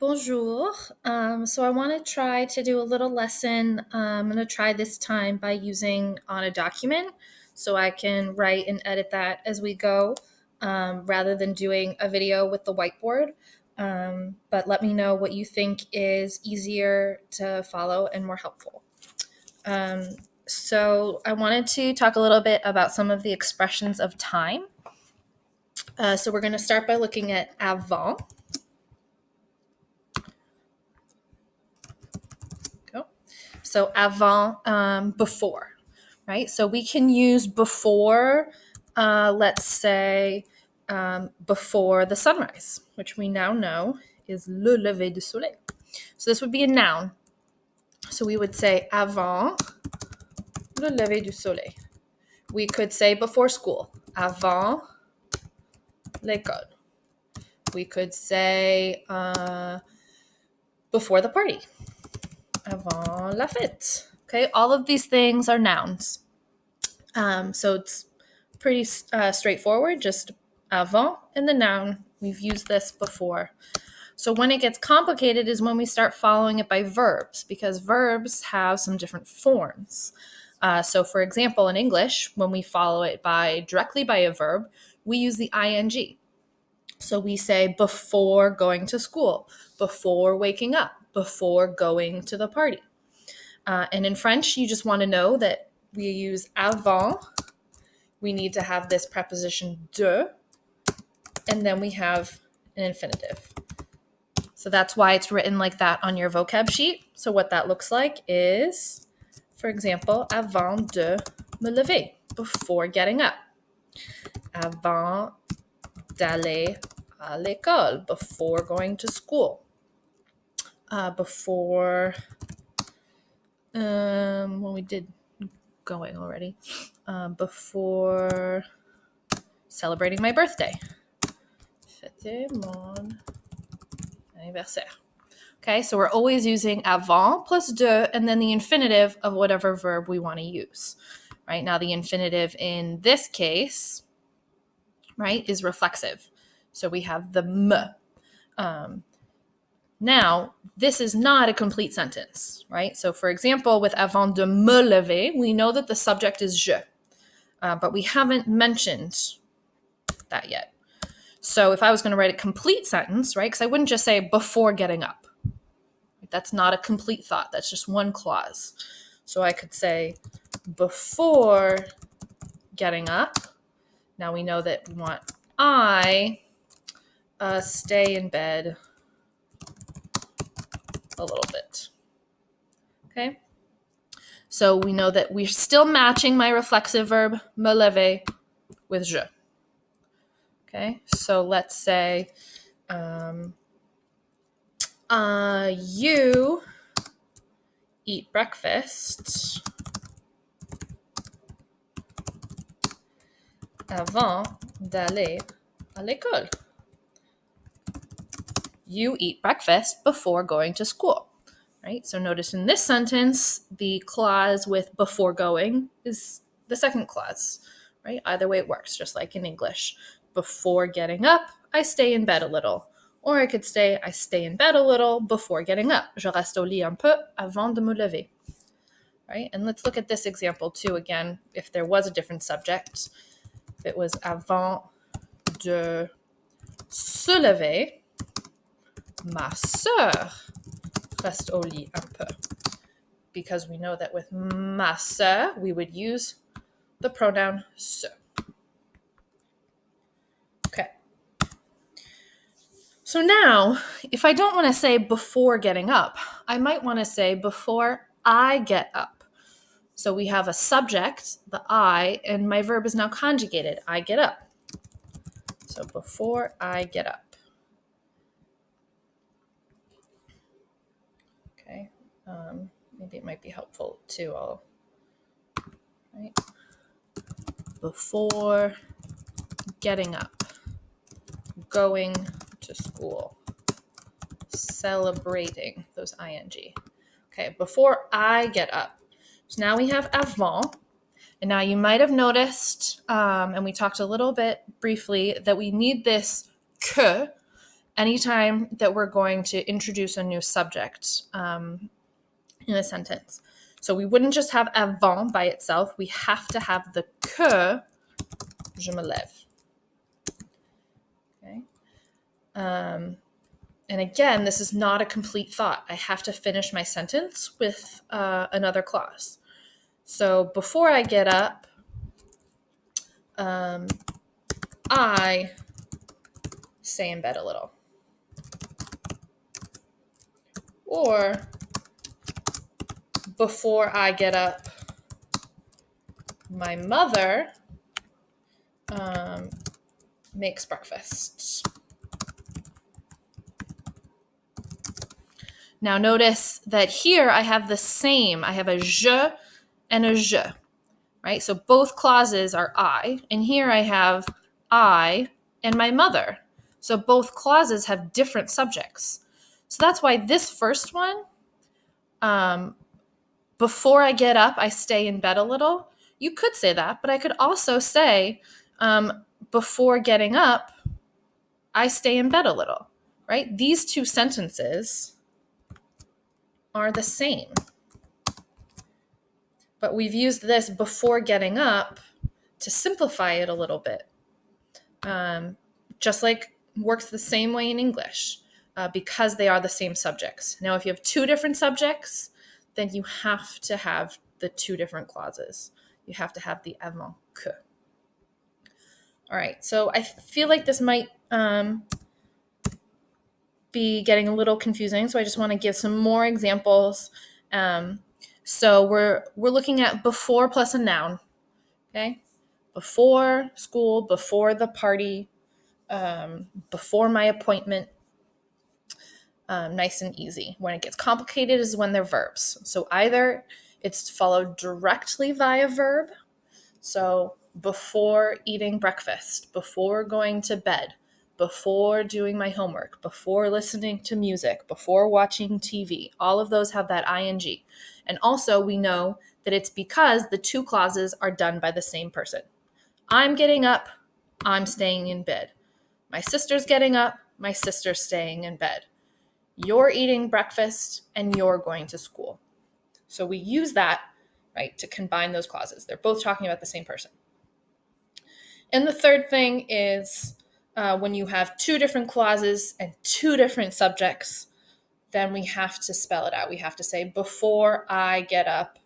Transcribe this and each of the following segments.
Bonjour. So I want to try to do a little lesson. I'm going to try this time by using on a document so I can write and edit that as we go rather than doing a video with the whiteboard. But let me know what you think is easier to follow and more helpful. So I wanted to talk a little bit about some of the expressions of time. So we're going to start by looking at avant. So avant, before, right? So we can use before, let's say, before the sunrise, which we now know is le lever du soleil. So this would be a noun. So we would say avant le lever du soleil. We could say before school, avant l'école. We could say before the party, avant la fête. Okay, all of these things are nouns. So it's pretty straightforward, just avant and the noun. We've used this before. So when it gets complicated is when we start following it by verbs, because verbs have some different forms. So for example, in English, when we follow it directly by a verb, we use the ing. So we say before going to school, before waking up, before going to the party. And in French, you just want to know that we use avant. We need to have this preposition de, and then we have an infinitive. So that's why it's written like that on your vocab sheet. So what that looks like is, for example, avant de me lever, before getting up. Avant d'aller à l'école, before going to school. Before, well, we did going already. Before celebrating my birthday. Fêter mon anniversaire. Okay, so we're always using avant plus de and then the infinitive of whatever verb we want to use. Right now, the infinitive in this case, right, is reflexive. So we have the me. Now, this is not a complete sentence, right? So for example, with avant de me lever, we know that the subject is je, but we haven't mentioned that yet. So if I was going to write a complete sentence, right, because I wouldn't just say before getting up. That's not a complete thought. That's just one clause. So I could say before getting up. Now we know that we want I stay in bed a little bit. Okay. So we know that we're still matching my reflexive verb me lever with je. Okay. So let's say you eat breakfast avant d'aller à l'école. You eat breakfast before going to school, right? So notice in this sentence, the clause with before going is the second clause, right? Either way it works, just like in English. Before getting up, I stay in bed a little. Or I could say, I stay in bed a little before getting up. Je reste au lit un peu avant de me lever. Right? And let's look at this example too again, if there was a different subject. If it was avant de se lever, ma sœur reste au lit un peu. Because we know that with ma sœur, we would use the pronoun se. Okay. So now, if I don't want to say before getting up, I might want to say before I get up. So we have a subject, the I, and my verb is now conjugated. I get up. So before I get up. Okay. Maybe it might be helpful too. Right? Before getting up, going to school, celebrating, those ing. Okay, before I get up. So now we have avant. And now you might have noticed, and we talked a little bit briefly, that we need this que anytime that we're going to introduce a new subject in a sentence. So we wouldn't just have avant by itself. We have to have the que je me lève. Okay. And again, this is not a complete thought. I have to finish my sentence with another clause. So before I get up, I stay in bed a little. Or before I get up, my mother makes breakfast. Now notice that here I have the same. I have a je and a je, right? So both clauses are I, and here I have I and my mother. So both clauses have different subjects. So that's why this first one, before I get up, I stay in bed a little. You could say that, but I could also say, before getting up, I stay in bed a little, right? These two sentences are the same. But we've used this before getting up to simplify it a little bit. Just like works the same way in English, because they are the same subjects. Now, if you have two different subjects, then you have to have the two different clauses. You have to have the avant que. All right, so I feel like this might be getting a little confusing, so I just want to give some more examples. So we're looking at before plus a noun, okay? Before school, before the party, before my appointment. Nice and easy. When it gets complicated is when they're verbs. So either it's followed directly via verb, so before eating breakfast, before going to bed, before doing my homework, before listening to music, before watching TV. All of those have that ing. And also we know that it's because the two clauses are done by the same person. I'm getting up, I'm staying in bed. My sister's getting up, my sister's staying in bed. You're eating breakfast and you're going to school. So we use that, right, to combine those clauses. They're both talking about the same person. And the third thing is when you have two different clauses and two different subjects, then we have to spell it out. We have to say, before I get up,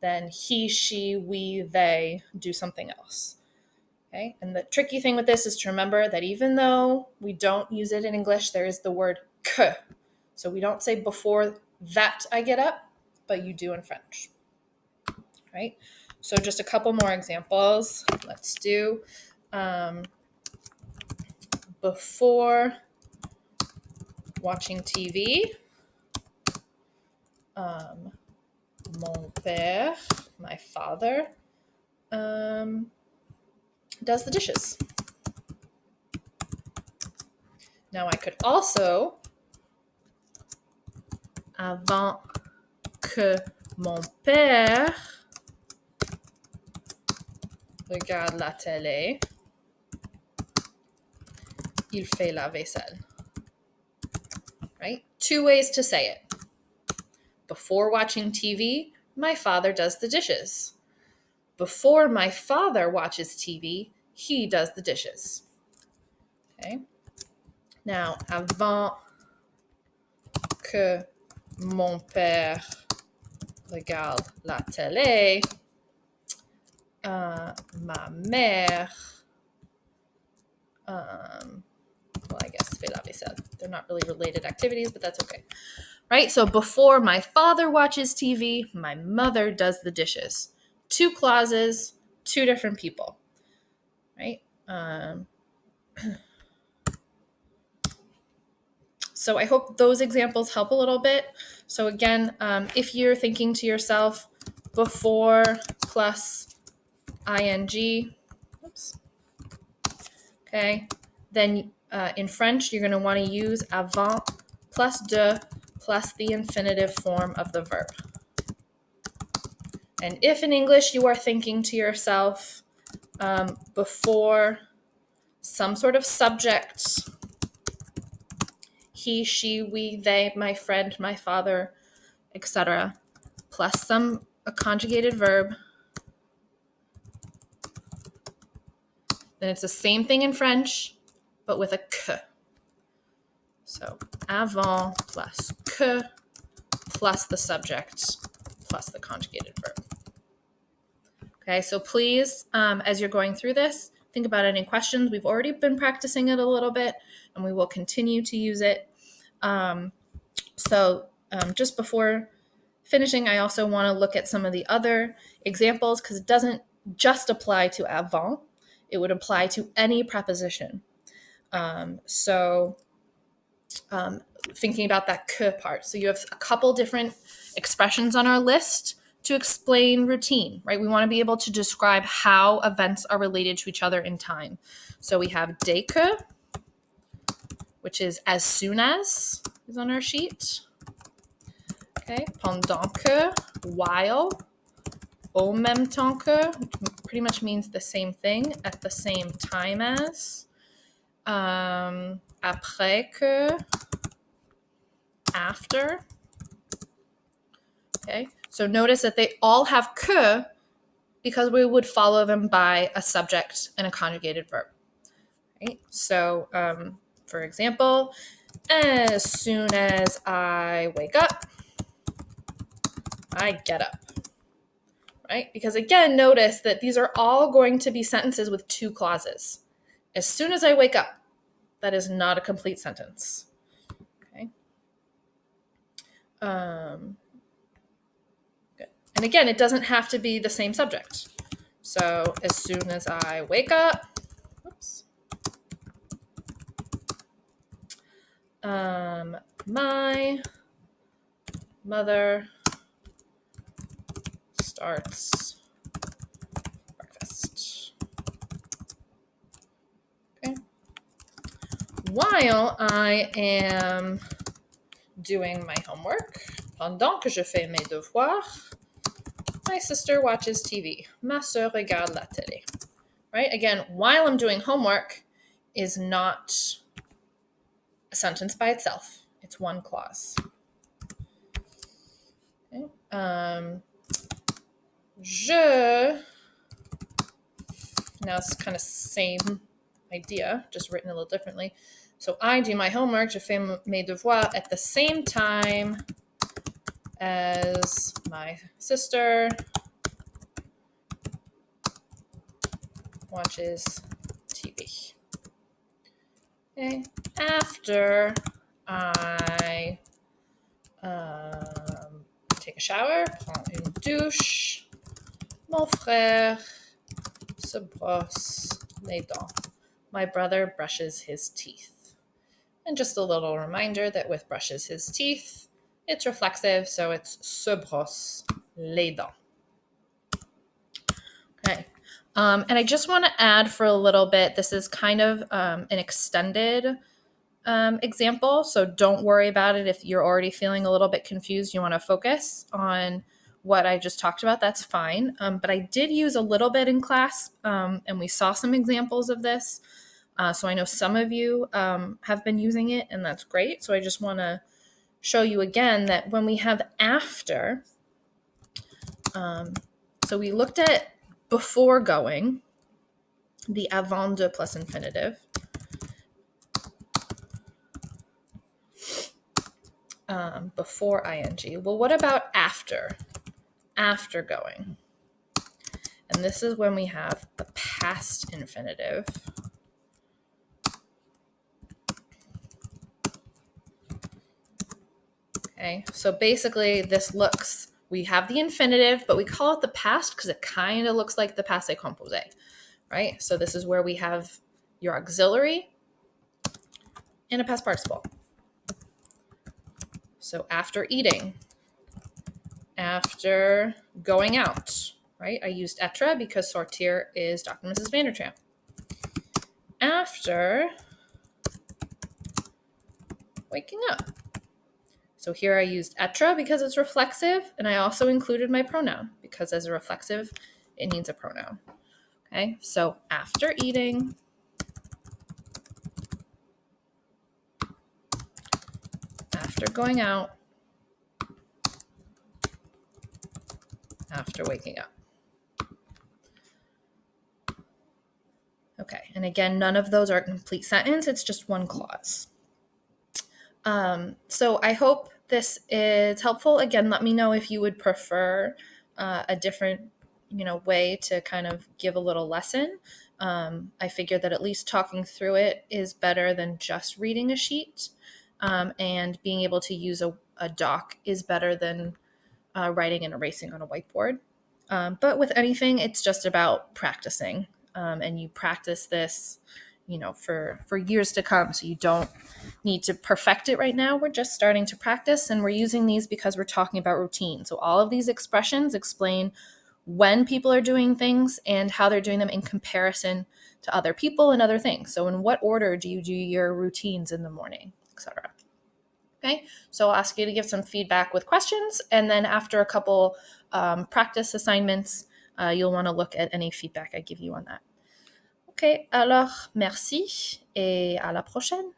then he, she, we, they do something else. Okay? And the tricky thing with this is to remember that even though we don't use it in English, there is the word que. So we don't say before that I get up, but you do in French. Right? So just a couple more examples. Let's do before watching TV. Mon père, my father, does the dishes. Now I could also, avant que mon père regarde la télé, il fait la vaisselle. Right? Two ways to say it. Before watching TV, my father does the dishes. Before my father watches TV, he does the dishes. Okay? Now, avant que mon père regarde la télé, ma mère, well, I guess fait la vaisselle. They're not really related activities, but that's okay. Right? So before my father watches TV, my mother does the dishes. Two clauses, two different people. Right? So I hope those examples help a little bit. So again, if you're thinking to yourself, before plus ing, oops, okay, then in French, you're going to want to use avant plus de plus the infinitive form of the verb. And if in English you are thinking to yourself before some sort of subject he, she, we, they, my friend, my father, etc., plus a conjugated verb, then it's the same thing in French, but with a que. So avant plus que plus the subject plus the conjugated verb. Okay, so please, as you're going through this, think about any questions. We've already been practicing it a little bit, and we will continue to use it. Just before finishing, I also want to look at some of the other examples because it doesn't just apply to avant. It would apply to any preposition. Thinking about that que part. So you have a couple different expressions on our list to explain routine, right? We want to be able to describe how events are related to each other in time. So we have dès que, which is as soon as, is on our sheet. Okay, pendant que, while, au même temps que, pretty much means the same thing, at the same time as. Après que, after. Okay, so notice that they all have que because we would follow them by a subject and a conjugated verb. Right? So, for example, as soon as I wake up, I get up. Right? Because again, notice that these are all going to be sentences with two clauses. As soon as I wake up, that is not a complete sentence. Okay. Good. And again, it doesn't have to be the same subject. So as soon as I wake up, my mother starts breakfast. Okay. While I am doing my homework, pendant que je fais mes devoirs, my sister watches TV. Ma sœur regarde la télé. Right? Again, while I'm doing homework is not a sentence by itself. It's one clause. Okay. Je, now it's kind of same idea, just written a little differently. So I do my homework, je fais mes devoirs at the same time as my sister watches TV. Okay. After I take a shower, prends une douche, mon frère se brosse les dents. My brother brushes his teeth. And just a little reminder that with brushes his teeth, it's reflexive, so it's se brosse les dents. Okay. And I just want to add for a little bit, this is kind of an extended example, so don't worry about it if you're already feeling a little bit confused. You want to focus on what I just talked about, that's fine. But I did use a little bit in class, and we saw some examples of this. So I know some of you have been using it, and that's great. So I just want to show you again that when we have after, so we looked at before going, the avant de plus infinitive. Before ing. Well, what about after? After going. And this is when we have the past infinitive. Okay, so basically this looks, we have the infinitive, but we call it the past because it kind of looks like the passé composé, right? So this is where we have your auxiliary and a past participle. So after eating, after going out, right? I used être because sortir is Dr. and Mrs. Vandertramp. After waking up. So here I used être because it's reflexive, and I also included my pronoun because as a reflexive, it needs a pronoun. Okay, so after eating, after going out, after waking up. Okay, and again, none of those are a complete sentence. It's just one clause. So I hope this is helpful. Again, let me know if you would prefer a different, way to kind of give a little lesson. I figure that at least talking through it is better than just reading a sheet, and being able to use a doc is better than writing and erasing on a whiteboard. But with anything, it's just about practicing, and you practice this, for years to come. So you don't need to perfect it right now. We're just starting to practice, and we're using these because we're talking about routine. So all of these expressions explain when people are doing things and how they're doing them in comparison to other people and other things. So in what order do you do your routines in the morning, etc. Okay, so I'll ask you to give some feedback with questions, and then after a couple practice assignments, you'll want to look at any feedback I give you on that. Ok, alors merci et à la prochaine.